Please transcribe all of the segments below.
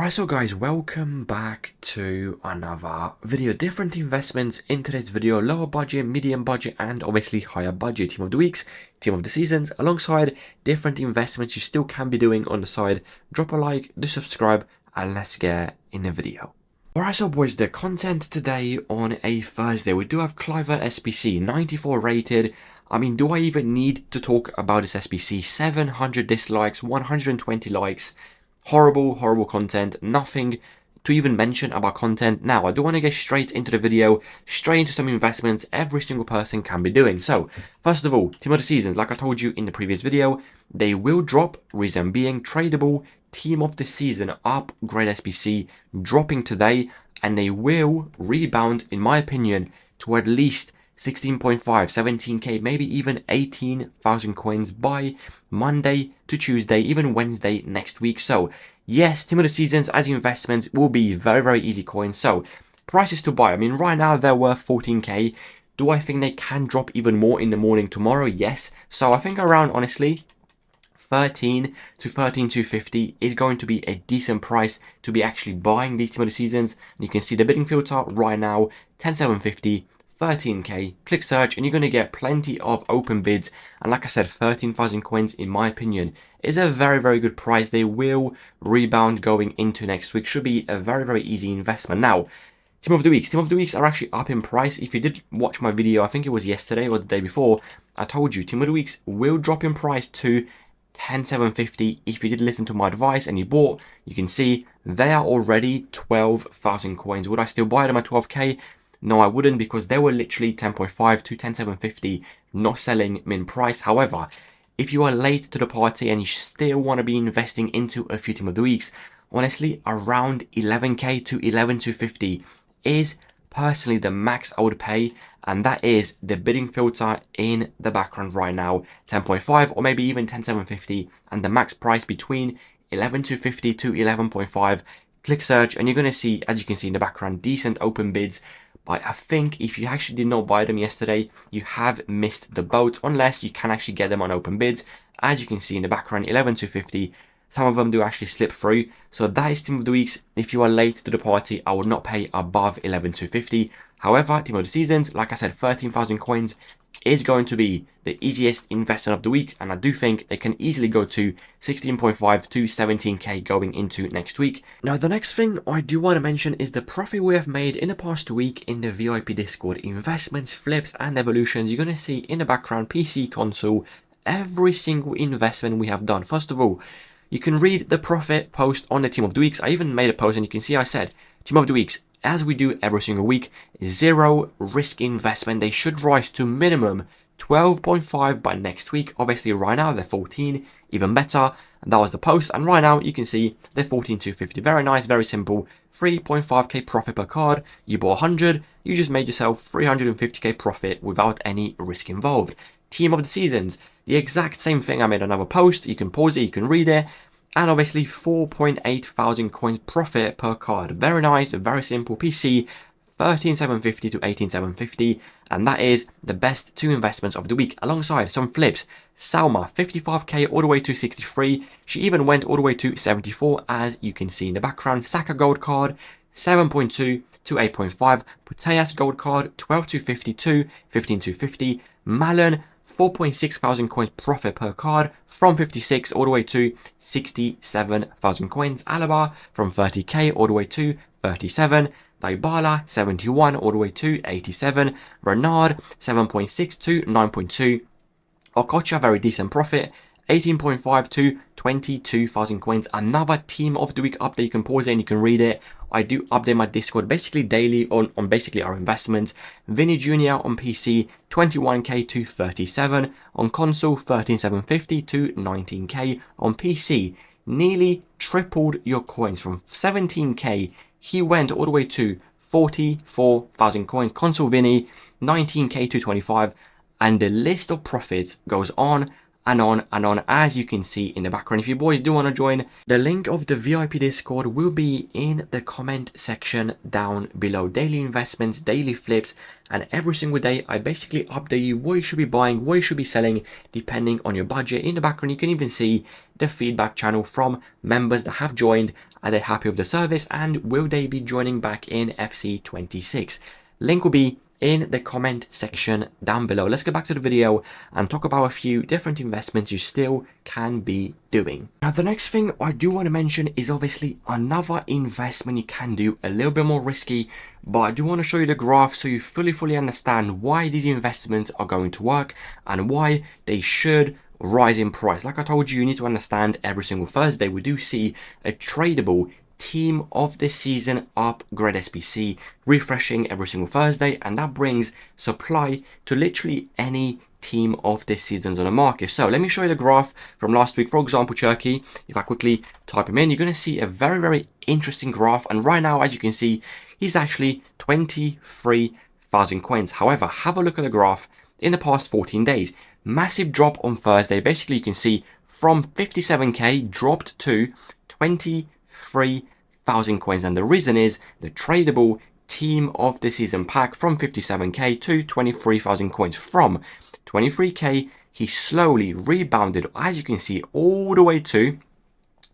Alright, so guys, welcome back to another video. Different investments in today's video: lower budget, medium budget, and obviously higher budget. Team of the weeks, team of the seasons, alongside different investments you still can be doing on the side. Drop a like, do subscribe, and let's get in the video. Alright, so boys, the content today on a Thursday, we do have Cliver SBC, 94 rated. I mean, do I even need to talk about this SBC? 700 dislikes, 120 likes. Horrible content. Nothing to even mention about content. Now, I do want to get straight into the video, straight into some investments every single person can be doing. So, first of all, team of the seasons, like I told you in the previous video, they will drop, reason being tradable. Team of the season upgrade SBC dropping today, and they will rebound, in my opinion, to at least 16.5, 17k, maybe even 18,000 coins by Monday to Tuesday, even Wednesday next week. So yes, team of the seasons as investments will be very easy coins. So prices to buy, I mean, right now they're worth 14k. Do I think they can drop even more in the morning tomorrow? Yes. So I think around, honestly, 13 to 13,250 is going to be a decent price to be actually buying these team of the seasons. And you can see the bidding filter right now, 10,750. 13k, click search, and you're going to get plenty of open bids. And like I said, 13,000 coins, in my opinion, is a very good price. They will rebound going into next week. Should be a very easy investment. Now, team of the weeks are actually up in price. If you did watch my video, I think it was yesterday or the day before, I told you team of the weeks will drop in price to 10,750. If you did listen to my advice and you bought, you can see they are already 12,000 coins. Would I still buy them at 12k? No, I wouldn't, because they were literally 10.5 to 10,750, not selling min price. However, if you are late to the party and you still want to be investing into a few team of the weeks, honestly, around 11k to 11,250 is personally the max I would pay, and that is the bidding filter in the background right now, 10.5 or maybe even 10,750, and the max price between 11,250 to 11.5. Click search, and you're going to see, as you can see in the background, decent open bids. But I think if you actually did not buy them yesterday, you have missed the boat, unless you can actually get them on open bids. As you can see in the background, 11,250. Some of them do actually slip through. So that is team of the weeks. If you are late to the party, I would not pay above 11,250. However, team of the seasons, like I said, 13,000 coins is going to be the easiest investment of the week, and I do think they can easily go to 16.5 to 17k going into next week. Now, the next thing I do want to mention is the profit we have made in the past week in the VIP Discord. Investments, flips, and evolutions. You're going to see in the background, PC, console, every single investment we have done. First of all, you can read the profit post on the team of the weeks. I even made a post, and you can see I said team of the weeks, as we do every single week, zero risk investment. They should rise to minimum 12.5 by next week. Obviously right now they're 14, even better. And that was the post, and right now you can see they're 14,250. Very nice, very simple. 3.5k profit per card. You bought 100, you just made yourself 350k profit without any risk involved. Team of the seasons, the exact same thing. I made another post. You can pause it, you can read it. And obviously 4.8 thousand coins profit per card. Very nice, very simple. PC, 13,750 to 18,750, and that is the best two investments of the week, alongside some flips. Salma, 55k all the way to 63. She even went all the way to 74, as you can see in the background. Saka gold card, 7.2 to 8.5. Puteas gold card, 12,250 to 15,250. Malin, 4.6 thousand coins profit per card, from 56 all the way to 67,000 coins. Alaba from 30k all the way to 37. Dybala 71 all the way to 87. Renard 7.6 to 9.2. Okocha, very decent profit, 18.5 to 22,000 coins. Another team of the week update. You can pause it and you can read it. I do update my Discord basically daily on basically our investments. Vinny Jr. on PC, 21k to 37. On console, 13,750 to 19k. On PC, nearly tripled your coins from 17k. He went all the way to 44,000 coins. Console Vinny, 19k to 25. And the list of profits goes on and on, as you can see in the background. If you boys do want to join, the link of the VIP Discord will be in the comment section down below. Daily investments, daily flips, and every single day I basically update you what you should be buying, what you should be selling, depending on your budget. In the background you can even see the feedback channel from members that have joined. Are they happy with the service, and will they be joining back in FC26? Link will be in the comment section down below. Let's get back to the video and talk about a few different investments you still can be doing. Now, the next thing I do want to mention is obviously another investment you can do, a little bit more risky, but I do want to show you the graph so you fully understand why these investments are going to work and why they should rise in price. Like I told you, you need to understand every single Thursday we do see a tradable team of the season upgrade SBC refreshing every single Thursday, and that brings supply to literally any team of this seasons on the market. So let me show you the graph from last week. For example, Turkey, if I quickly type him in, you're going to see a very interesting graph, and right now, as you can see, he's actually 23,000 coins. However, have a look at the graph in the past 14 days. Massive drop on Thursday. Basically, you can see from 57k dropped to 23,000 coins, and the reason is the tradable team of the season pack from 57k to 23,000 coins. From 23k he slowly rebounded, as you can see, all the way to,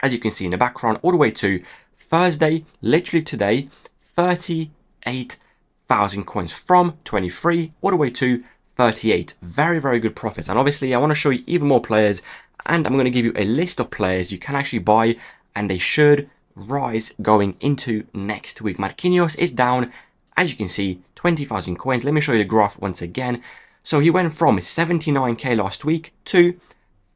as you can see in the background, all the way to Thursday, literally today, 38,000 coins from 23 all the way to 38. Very good profits. And obviously I want to show you even more players, and I'm going to give you a list of players you can actually buy, and they should rise going into next week. Marquinhos is down, as you can see, 20,000 coins. Let me show you the graph once again. So he went from 79k last week to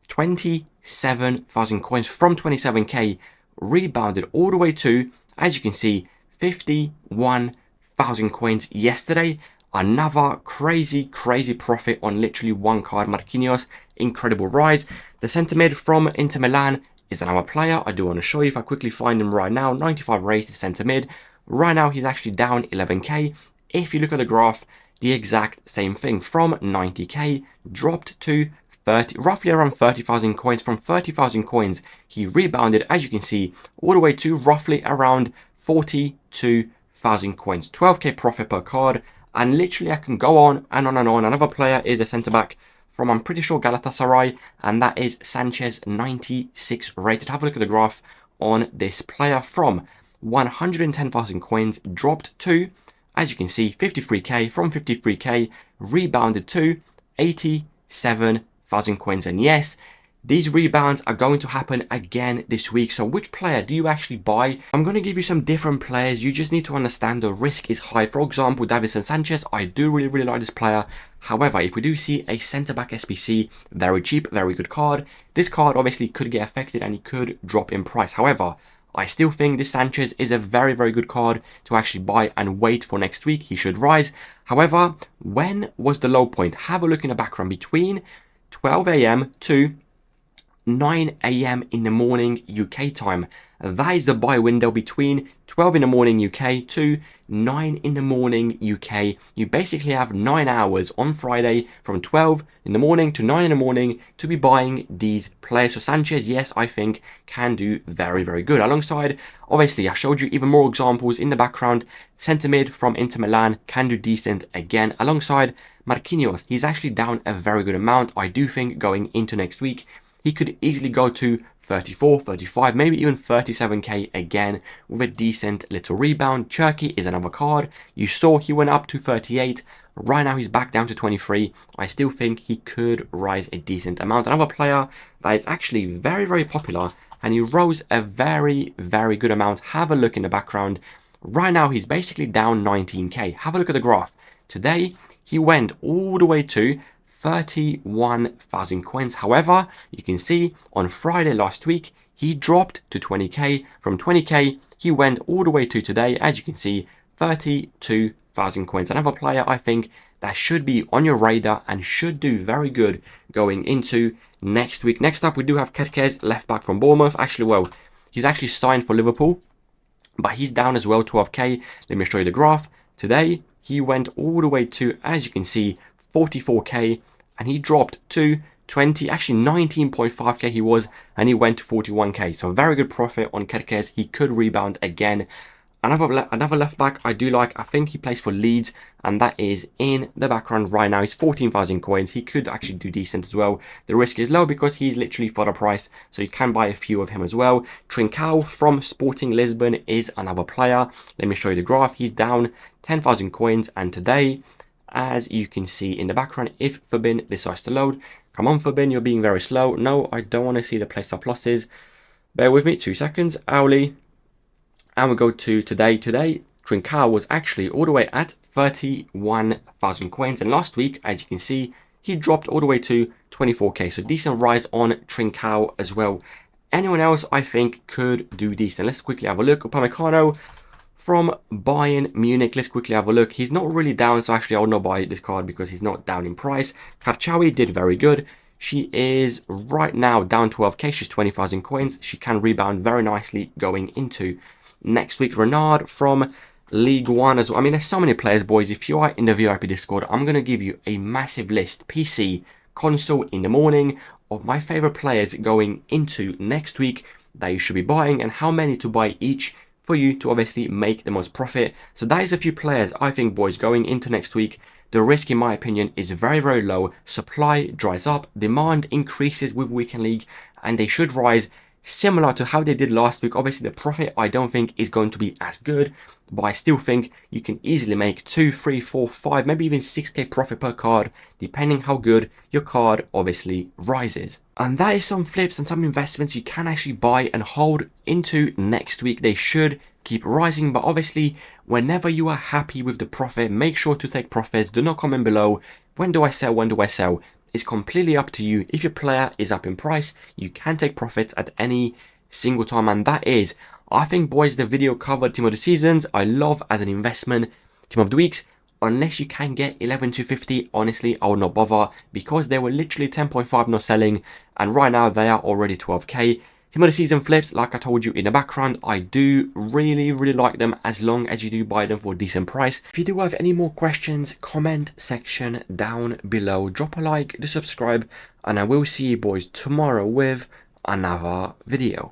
27,000 coins. From 27k rebounded all the way to, as you can see, 51,000 coins yesterday. Another crazy profit on literally one card. Marquinhos, incredible rise. The centre mid from Inter Milan is another player I do want to show you. If I quickly find him right now, 95 rated centre mid. Right now he's actually down 11k. If you look at the graph, the exact same thing. From 90k dropped to 30, roughly around 30,000 coins. From 30,000 coins he rebounded, as you can see, all the way to roughly around 42,000 coins. 12k profit per card. And literally I can go on and on and on. Another player is a centre back from, I'm pretty sure, Galatasaray, and that is Sanchez, 96 rated. Have a look at the graph on this player. From 110,000 coins dropped to, as you can see, 53k. From 53k rebounded to 87,000 coins. And yes, these rebounds are going to happen again this week. So which player do you actually buy? I'm going to give you some different players. You just need to understand the risk is high. For example, Davinson Sanchez, I do really like this player. However, if we do see a centre-back SBC, very cheap, very good card, this card obviously could get affected and he could drop in price. However, I still think this Sanchez is a very good card to actually buy and wait for next week. He should rise. However, when was the low point? Have a look in the background. Between 12 a.m. to 9 a.m. in the morning UK time. That is the buy window, between 12 in the morning UK to 9 in the morning UK. You basically have 9 hours on Friday from 12 in the morning to 9 in the morning to be buying these players. So Sanchez, yes, I think can do very good. Alongside, obviously, I showed you even more examples in the background. Centre mid from Inter Milan can do decent again. Alongside Marquinhos, he's actually down a very good amount. I do think going into next week, he could easily go to 34, 35, maybe even 37k again with a decent little rebound. Turkey is another card. You saw he went up to 38. Right now he's back down to 23. I still think he could rise a decent amount. Another player that is actually very popular, and he rose a very good amount. Have a look in the background. Right now he's basically down 19k. Have a look at the graph. Today he went all the way to 31,000 coins. However, you can see on Friday last week he dropped to 20k. From 20k he went all the way to today, as you can see, 32,000 coins. Another player I think that should be on your radar and should do very good going into next week. Next up, we do have Kerkez, left back from Bournemouth. Actually, well, he's actually signed for Liverpool, but he's down as well, 12k. Let me show you the graph. Today he went all the way to, as you can see, 44k, and he dropped to 20, actually 19.5k he was, and he went to 41k. So very good profit on Kerkez. He could rebound again. Another left back I do like, I think he plays for Leeds, and that is in the background right now. He's 14,000 coins. He could actually do decent as well. The risk is low because he's literally for the price, so you can buy a few of him as well. Trincao from Sporting Lisbon is another player. Let me show you the graph. He's down 10,000 coins, and today, as you can see in the background, if Fabin decides to load, come on Fabin, you're being very slow. No, I don't want to see the play stop losses. Bear with me, 2 seconds. Owly. And we go to today. Today, Trincao was actually all the way at 31,000 coins. And last week, as you can see, he dropped all the way to 24k. So decent rise on Trincao as well. Anyone else, I think, could do decent. Let's quickly have a look. Upamecano from Bayern Munich. Let's quickly have a look. He's not really down, so actually I will not buy this card because he's not down in price. Karchawi did very good. She is right now down 12k. She's 20,000 coins. She can rebound very nicely going into next week. Renard from League One as well. I mean, there's so many players, boys. If you are in the VIP Discord, I'm going to give you a massive list, PC, console, in the morning, of my favorite players going into next week that you should be buying and how many to buy each for you to obviously make the most profit. So that is a few players, I think, boys, going into next week. The risk, in my opinion, is very, very low. Supply dries up, demand increases with Weekend League, and they should rise similar to how they did last week. Obviously, the profit I don't think is going to be as good, but I still think you can easily make 2, 3, 4, 5, maybe even 6k profit per card, depending how good your card obviously rises. And that is some flips and some investments you can actually buy and hold into next week. They should keep rising, but obviously, whenever you are happy with the profit, make sure to take profits. Do not comment below, when do I sell, when do I sell? It's completely up to you. If your player is up in price, you can take profits at any single time. And that is, I think, boys, the video covered team of the seasons. I love as an investment. Team of the weeks, unless you can get 11 to 50, honestly, I will not bother because they were literally 10.5 not selling. And right now they are already 12k. Team of the season flips, like I told you in the background, I do really, really like them as long as you do buy them for a decent price. If you do have any more questions, comment section down below. Drop a like, do subscribe, and I will see you boys tomorrow with another video.